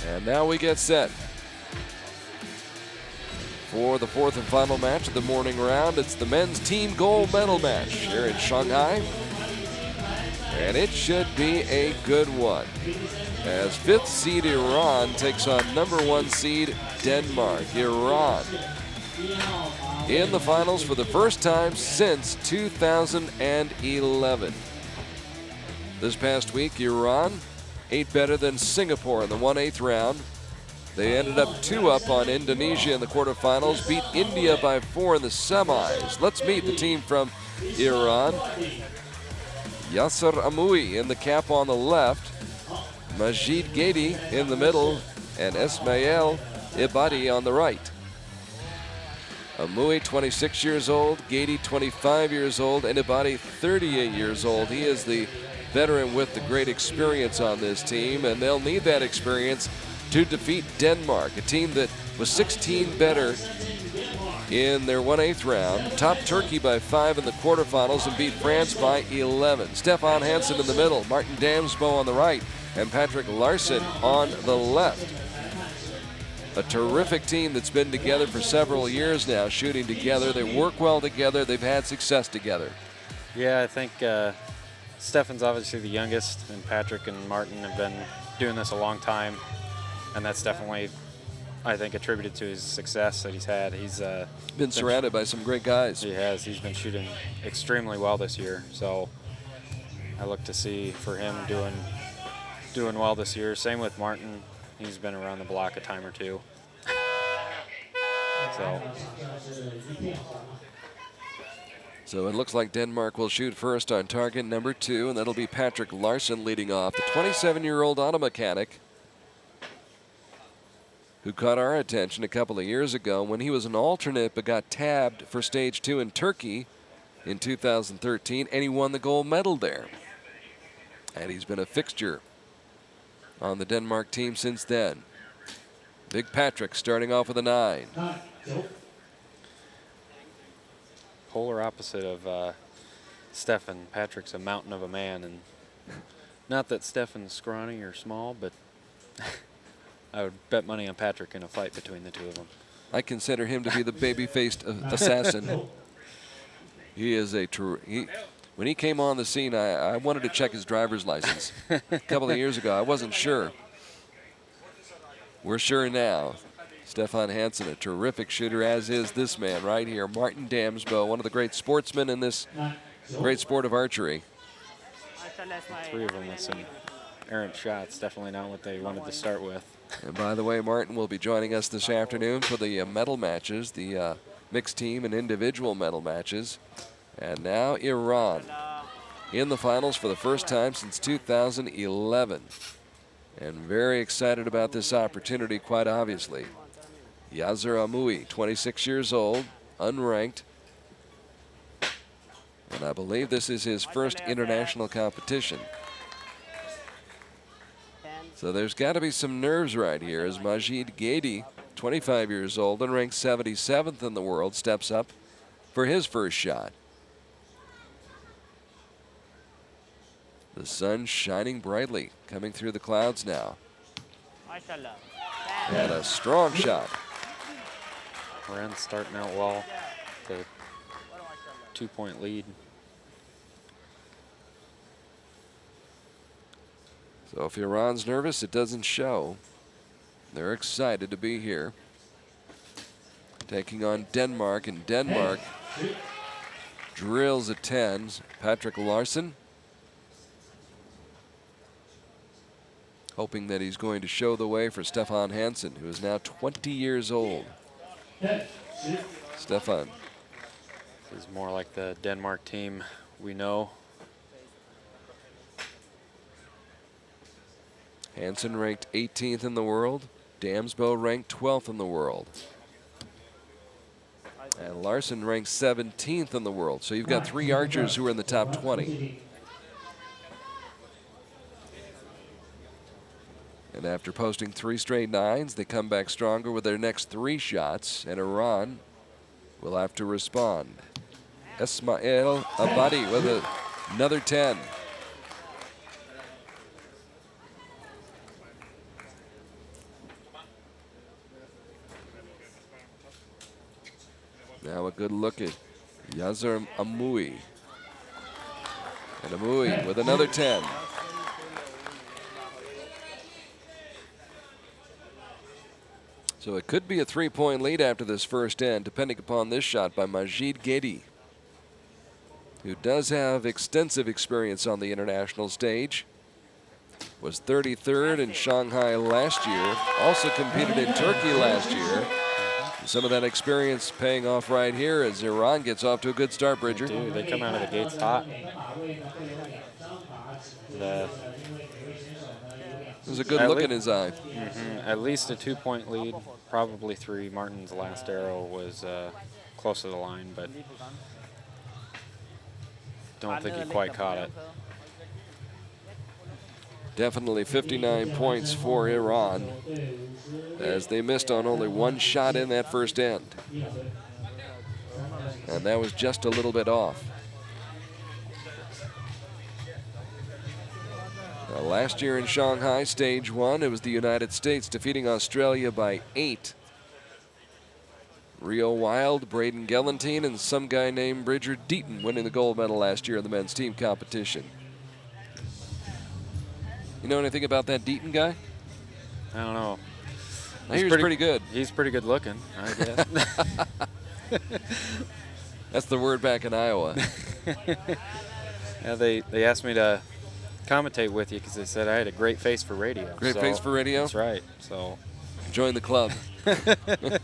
And now we get set for the fourth and final match of the morning round. It's the men's team gold medal match here in Shanghai. And it should be a good one, as 5th seed Iran takes on number 1 seed Denmark. Iran in the finals for the first time since 2011. This past week, Iran ate better than Singapore in the 1/8 round. They ended up 2-up on Indonesia in the quarterfinals, beat India by 4 in the semis. Let's meet the team from Iran. Yaser Amouei in the cap on the left, Majid Gheidi in the middle, and Esmaeil Ebadi on the right. Amouei 26 years old, Gheidi 25 years old, and Ebadi 38 years old. He is the veteran with the great experience on this team, and they'll need that experience to defeat Denmark, a team that was 16 better in their 1/8 round, topped Turkey by 5 in the quarterfinals, and beat France by 11. Stephan Hansen in the middle, Martin Damsbo on the right, and Patrick Laursen on the left. A terrific team that's been together for several years now, shooting together. They work well together. They've had success together. Yeah, I think Stephan's obviously the youngest, and Patrick and Martin have been doing this a long time, and that's definitely, I think, attributed to his success that he's had. He's been surrounded by some great guys. He has. He's been shooting extremely well this year, so I look to see for him doing well this year. Same with Martin. He's been around the block a time or two. So it looks like Denmark will shoot first on target number 2, and that'll be Patrick Laursen leading off, the 27-year-old auto mechanic who caught our attention a couple of years ago when he was an alternate but got tabbed for stage 2 in Turkey in 2013, and he won the gold medal there. And he's been a fixture on the Denmark team since then. Big Patrick starting off with a 9. Polar opposite of Stephan. Patrick's a mountain of a man, and not that Stephan's scrawny or small, but I would bet money on Patrick in a fight between the two of them. I consider him to be the baby-faced assassin. He is a when he came on the scene, I wanted to check his driver's license a couple of years ago. I wasn't sure. We're sure now. Stephan Hansen, a terrific shooter, as is this man right here, Martin Damsbo, one of the great sportsmen in this great sport of archery. 3 of them with some errant shots, definitely not what they wanted to start with. And by the way, Martin will be joining us this afternoon for the medal matches, the mixed team and individual medal matches. And now Iran in the finals for the first time since 2011. And very excited about this opportunity, quite obviously. Yaser Amouei, 26 years old, unranked. And I believe this is his first international competition. So there's got to be some nerves right here as Majid Gheidi, 25 years old and ranked 77th in the world, steps up for his first shot. The sun shining brightly, coming through the clouds now. And a strong shot. Iran starting out well, the 2-point lead. So if Iran's nervous, it doesn't show. They're excited to be here. Taking on Denmark, and Denmark drills a 10. Patrick Laursen, hoping that he's going to show the way for Stephan Hansen, who is now 20 years old. Stephan. This is more like the Denmark team we know. Hansen ranked 18th in the world. Damsbo ranked 12th in the world. And Laursen ranked 17th in the world. So you've got 3 archers who are in the top 20. And after posting 3 straight 9s, they come back stronger with their next 3 shots, and Iran will have to respond. Esmaeil Ebadi with another 10. Now a good look at Yaser Amouei. And Amouei with another 10. So it could be a 3-point lead after this first end, depending upon this shot by Majid Gheidi, who does have extensive experience on the international stage. Was 33rd in Shanghai last year, also competed in Turkey last year. Some of that experience paying off right here as Iran gets off to a good start, Bridger. They do. They come out of the gates hot. There's a good look in his eye. At least a 2-point lead, probably 3. Martin's last arrow was close to the line, but don't think he quite caught it. Definitely 59 points for Iran, as they missed on only one shot in that first end. And that was just a little bit off. Now, last year in Shanghai, stage 1, it was the United States defeating Australia by 8. Rio Wild, Braden Gellantine, and some guy named Bridger Deaton winning the gold medal last year in the men's team competition. You know anything about that Deaton guy? I don't know. I hear he's pretty good. He's pretty good looking, I guess. That's the word back in Iowa. Yeah, they asked me to commentate with you because they said I had a great face for radio. Great face for radio? That's right. So join the club. The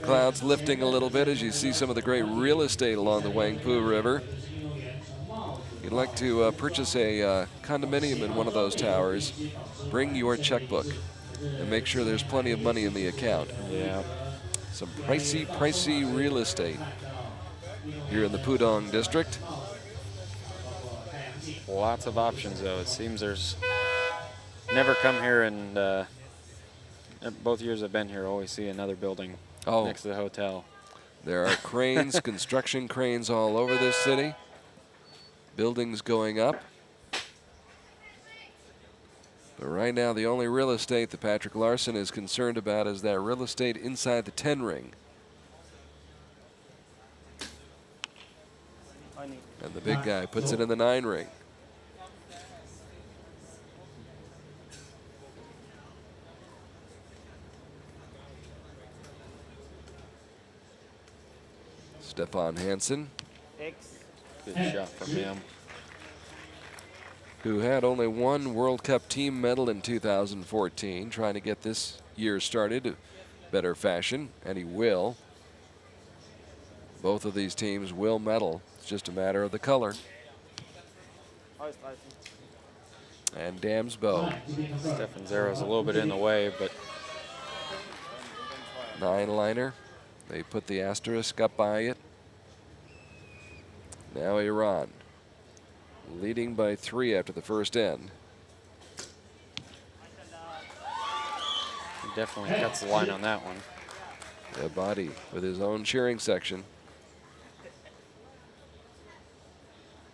clouds lifting a little bit as you see some of the great real estate along the Wangpu River. If you'd like to purchase a condominium in one of those towers, bring your checkbook and make sure there's plenty of money in the account. Yeah. Some pricey real estate here in the Pudong district. Lots of options, though. It seems there's never come here, and both years I've been here, always see another building next to the hotel. There are cranes, construction cranes all over this city. Buildings going up. But right now, the only real estate that Patrick Laursen is concerned about is that real estate inside the 10 ring. And the big guy puts it in the 9 ring. Stephan Hansen, good shot from him, who had only one World Cup team medal in 2014, trying to get this year started in better fashion, and he will. Both of these teams will medal. It's just a matter of the color. And Damsbo. Stephan's arrow's a little bit in the way, but 9-liner. They put the asterisk up by it. Now Iran leading by 3 after the first end. He definitely cuts the line on that one. Ebadi with his own cheering section.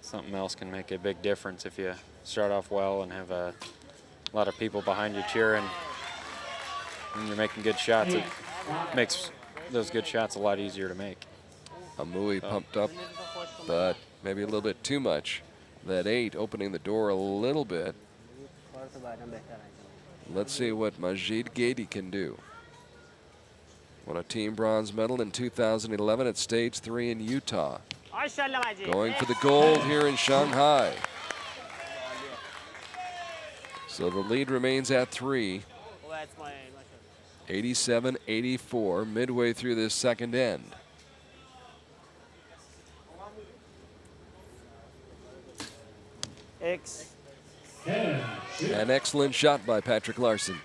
Something else can make a big difference if you start off well and have a lot of people behind you cheering. When you're making good shots, it makes those good shots a lot easier to make. Amouei pumped up, but maybe a little bit too much. That 8 opening the door a little bit. Let's see what Majid Gheidi can do. Won a team bronze medal in 2011 at stage 3 in Utah. Going for the gold here in Shanghai. So the lead remains at 3. 87-84 midway through this second end. An excellent shot by Patrick Laursen.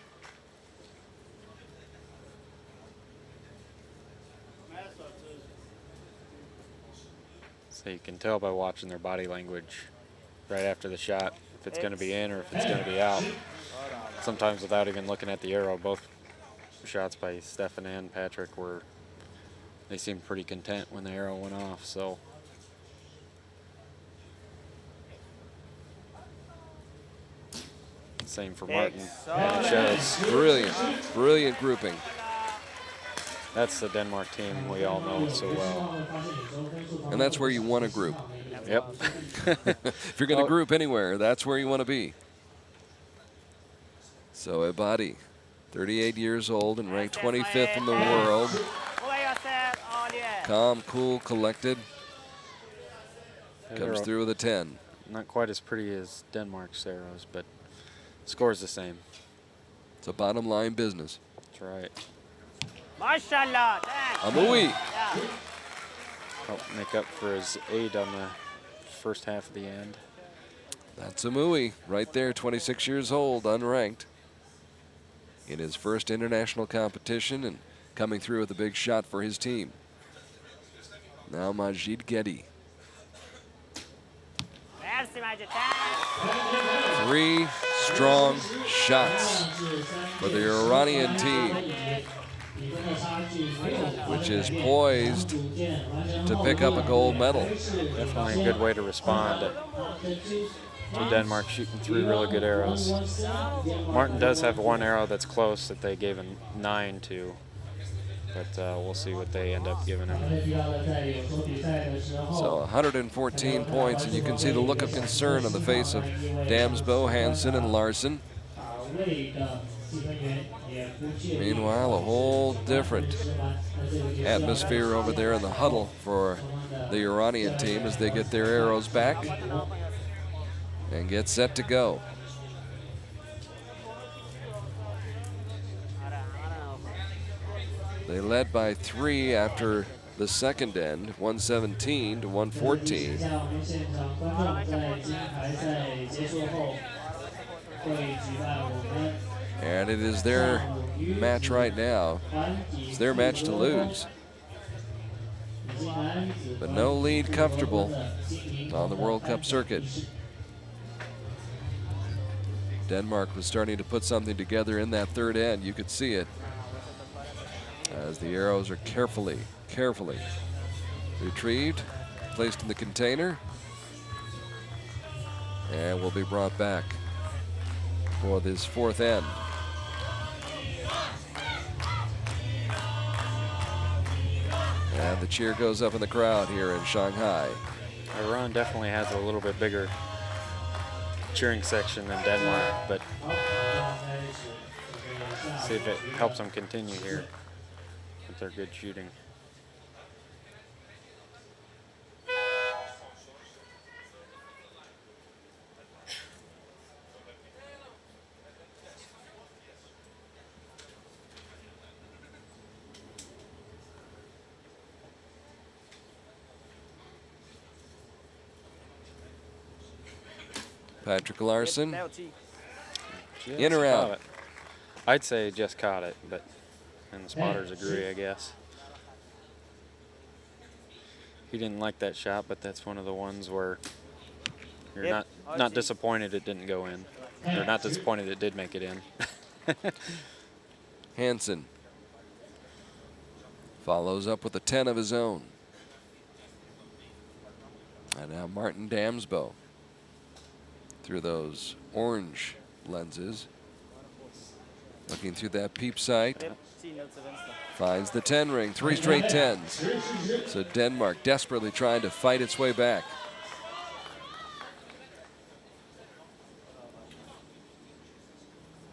So you can tell by watching their body language right after the shot if it's going to be in or if it's going to be out. Sometimes without even looking at the arrow, both shots by Stephan and Patrick they seemed pretty content when the arrow went off. So same for Martin. And it shows. Brilliant grouping. That's the Denmark team we all know so well. And that's where you want to group. Yep. If you're going to group anywhere, that's where you want to be. So Ebadi, 38 years old and ranked 25th in the world. Calm, cool, collected. Comes through with a 10. Not quite as pretty as Denmark's arrows, but scores the same. It's a bottom line business. That's right. Amouei. Help make up for his aid on the first half of the end. That's Amouei right there, 26 years old, unranked. In his first international competition and coming through with a big shot for his team. Now Majid Gheidi. 3 strong shots for the Iranian team, which is poised to pick up a gold medal. Definitely a good way to respond to Denmark shooting 3 really good arrows. Martin does have 1 arrow that's close that they gave a 9 to, but we'll see what they end up giving him. So 114 points, and you can see the look of concern on the face of Damsbo, Hansen, and Laursen. Meanwhile, a whole different atmosphere over there in the huddle for the Iranian team as they get their arrows back and get set to go. They led by 3 after the second end, 117 to 114. And it is their match right now. It's their match to lose. But no lead comfortable on the World Cup circuit. Denmark was starting to put something together in that third end. You could see it as the arrows are carefully retrieved, placed in the container, and will be brought back for this fourth end. And the cheer goes up in the crowd here in Shanghai. Iran definitely has a little bit bigger cheering section than Denmark, but see if it helps them continue here with their good shooting. Patrick Laursen, Just in or out? caught it. I'd say just caught it, but and the spotters agree, I guess. He didn't like that shot, but that's one of the ones where you're not disappointed it didn't go in. You're not disappointed it did make it in. Hansen follows up with a 10 of his own. And now Martin Damsbo through those orange lenses. Looking through that peep sight. Finds the 10 ring, 3 straight 10s. So Denmark desperately trying to fight its way back.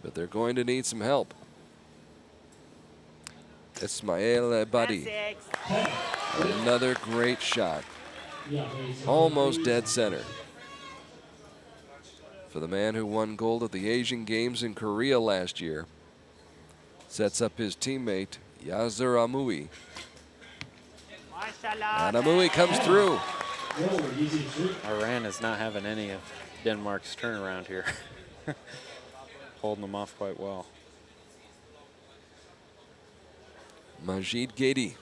But they're going to need some help. Esmaeil Ebadi. Another great shot. Almost dead center. For the man who won gold at the Asian Games in Korea last year. Sets up his teammate, Yaser Amouei. And Amouei comes through. Iran is not having any of Denmark's turnaround here. Holding them off quite well. Majid Gheidi.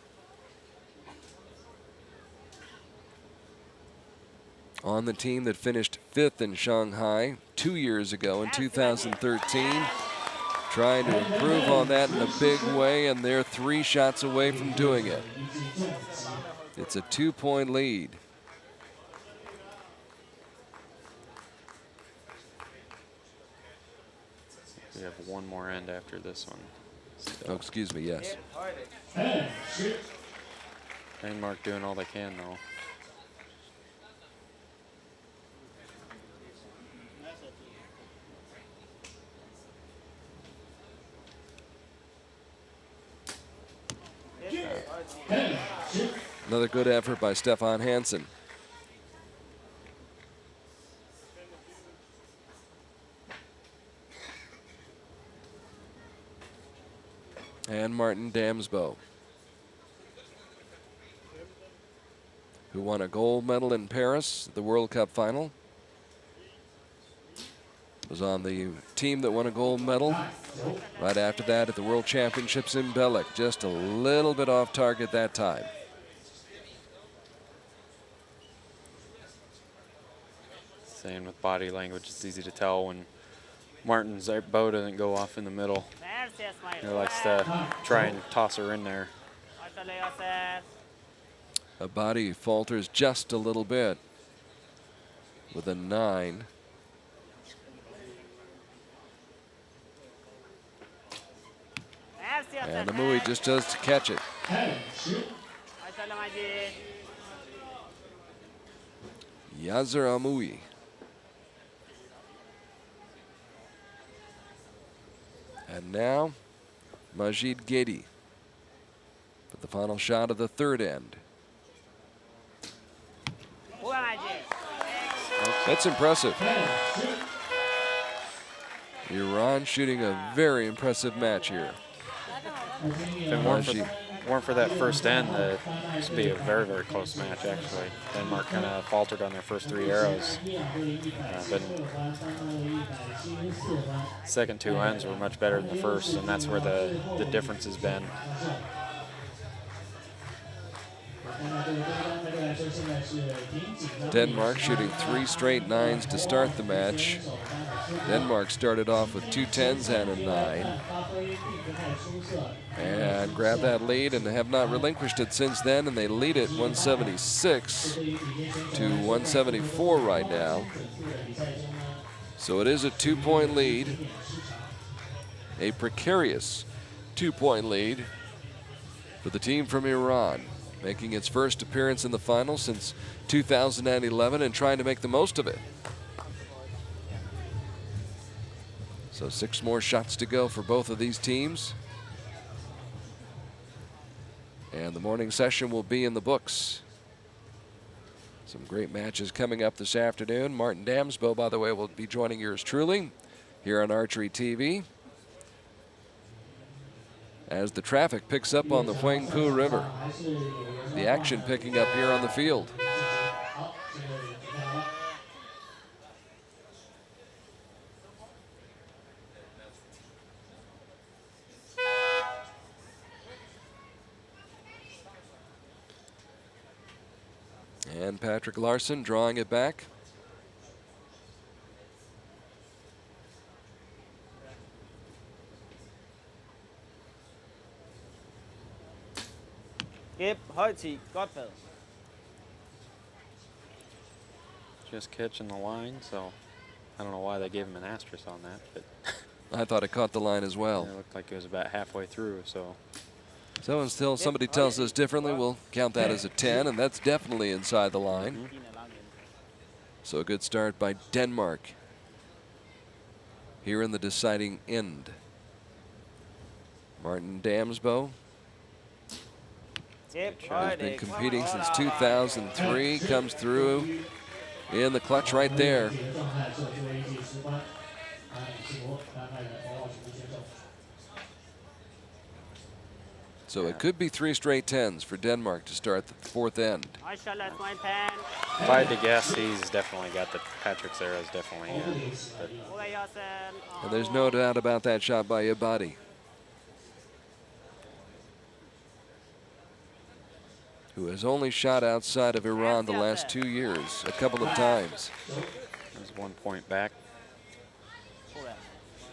On the team that finished 5th in Shanghai 2 years ago in 2013. Trying to improve on that in a big way, and they're 3 shots away from doing it. It's a 2-point lead. We have one more end after this one. Oh, excuse me, yes. Denmark doing all they can, though. Another good effort by Stephan Hansen. And Martin Damsbo, who won a gold medal in Paris at the World Cup final. Was on the team that won a gold medal right after that at the World Championships in Belek. Just a little bit off target that time. Same with body language. It's easy to tell when Martin's bow doesn't go off in the middle. He likes to try and toss her in there. Ebadi falters just a little bit with a 9. And Amouei just does to catch it. Yaser Amouei. And now, Majid Gheidi for the final shot of the third end. That's impressive. Iran shooting a very impressive match here. If it weren't for that first end, it used to be a very, very close match, actually. Denmark kind of faltered on their first 3 arrows. But second 2 ends were much better than the first, and that's where the difference has been. Denmark shooting 3 straight 9s to start the match. Denmark started off with 2 10s and a 9. And grabbed that lead and have not relinquished it since then, and they lead it 176 to 174 right now. So it is a 2-point lead, a precarious 2-point lead for the team from Iran, making its first appearance in the final since 2011 and trying to make the most of it. So 6 more shots to go for both of these teams. And the morning session will be in the books. Some great matches coming up this afternoon. Martin Damsbo, by the way, will be joining yours truly here on Archery TV as the traffic picks up on the Huangpu River. The action picking up here on the field. And Patrick Laursen drawing it back. Just catching the line, so I don't know why they gave him an asterisk on that, but I thought it caught the line as well. it looked like it was about halfway through, so. So until somebody tells us differently, we'll count that as a 10, and that's definitely inside the line. So a good start by Denmark here in the deciding end. Martin Damsbo has been competing since 2003, comes through in the clutch right there. So it could be 3 straight 10s for Denmark to start the 4th end. If I had to guess, he's definitely got the Patrick's arrows definitely in. And there's no doubt about that shot by Ebadi, who has only shot outside of Iran the last 2 years, a couple of times. There's 1 point back.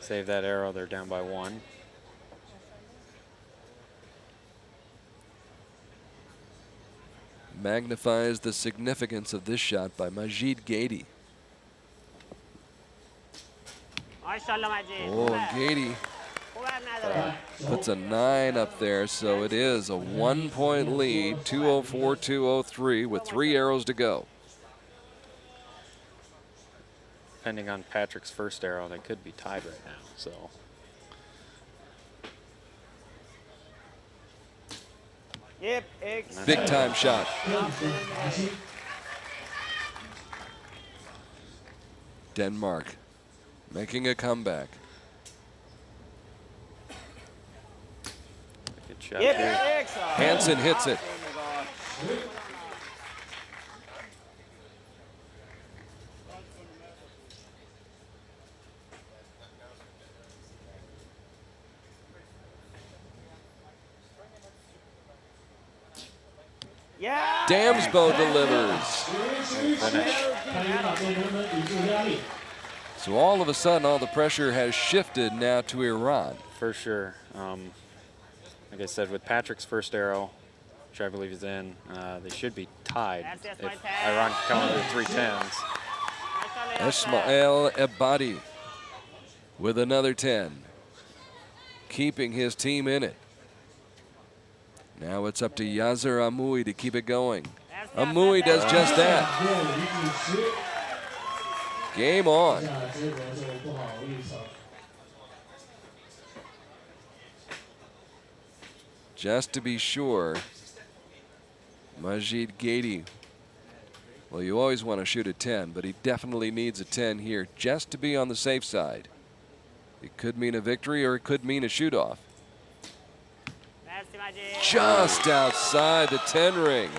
Save that arrow, they're down by 1. Magnifies the significance of this shot by Majid Gheidi. Oh, Gheidi Puts a 9 up there, so it is a 1-point lead, 204-203 with 3 arrows to go. Depending on Patrick's first arrow, they could be tied right now. So. Big time shot. Denmark making a comeback. Good shot there. Hansen hits it. Damsbo delivers. So all of a sudden, all the pressure has shifted now to Iran. For sure. Like I said, with Patrick's first arrow, which I believe is in, they should be tied if Iran can come under 310s. Esmaeil Ebadi with another 10, keeping his team in it. Now it's up to Yaser Amouei to keep it going. Amouei does just that. Game on. Just to be sure, Majid Gheidi, well, you always want to shoot a 10, but he definitely needs a 10 here just to be on the safe side. It could mean a victory or it could mean a shoot-off. Just outside the 10 ring.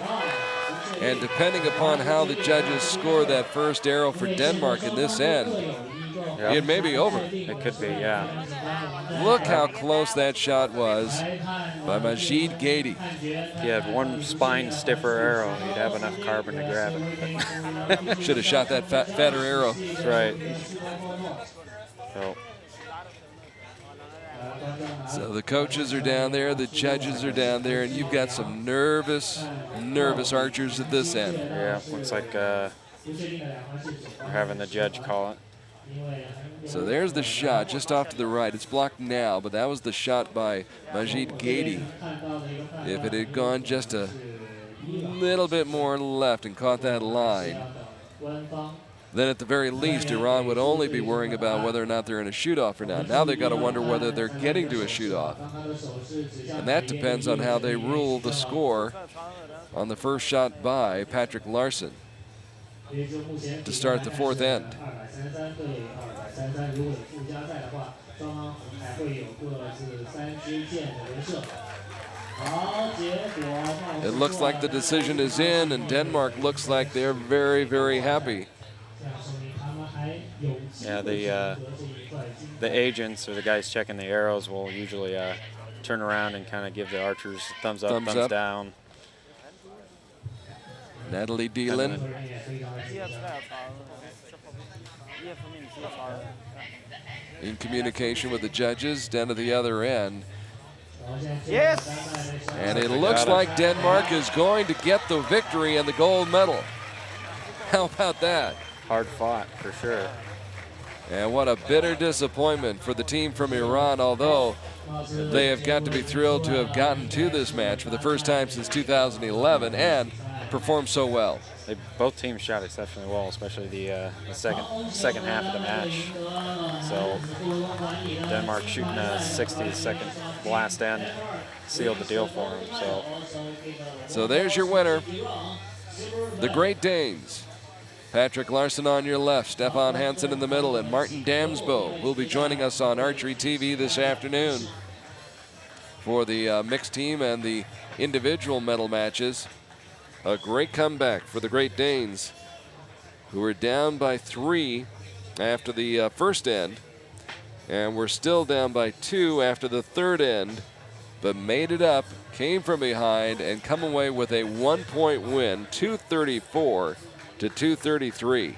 And depending upon how the judges score that first arrow for Denmark in this end, it may be over. It could be, yeah. Look how close that shot was by Majid Gheidi. If he had one spine stiffer arrow, he'd have enough carbon to grab it. Should have shot that fatter arrow. That's right. So the coaches are down there, the judges are down there, and you've got some nervous archers at this end. Yeah, looks like we're having the judge call it. So there's the shot just off to the right. It's blocked now, but that was the shot by Majid Gheidi. If it had gone just a little bit more left and caught that line, then at the very least, Iran would only be worrying about whether or not they're in a shoot-off or not. Now they've got to wonder whether they're getting to a shoot-off. And that depends on how they rule the score on the first shot by Patrick Laursen to start the fourth end. It looks like the decision is in, and Denmark looks like they're very, very happy. Yeah, the agents or the guys checking the arrows will usually turn around and kind of give the archers thumbs up, thumbs down. Natalie Dielan. In communication with the judges down to the other end. Yes! And it looks like Denmark is going to get the victory and the gold medal. How about that? Hard fought, for sure. And what a bitter disappointment for the team from Iran, although they have got to be thrilled to have gotten to this match for the first time since 2011 and performed so well. Both teams shot exceptionally well, especially the second half of the match. So Denmark shooting a 60-second last end sealed the deal for them. So there's your winner, the Great Danes. Patrick Laursen on your left, Stephan Hansen in the middle, and Martin Damsbo will be joining us on Archery TV this afternoon for the mixed team and the individual medal matches. A great comeback for the Great Danes, who were down by 3 after the first end, and were still down by 2 after the third end, but made it up, came from behind, and come away with a 1-point win, 234 to 233.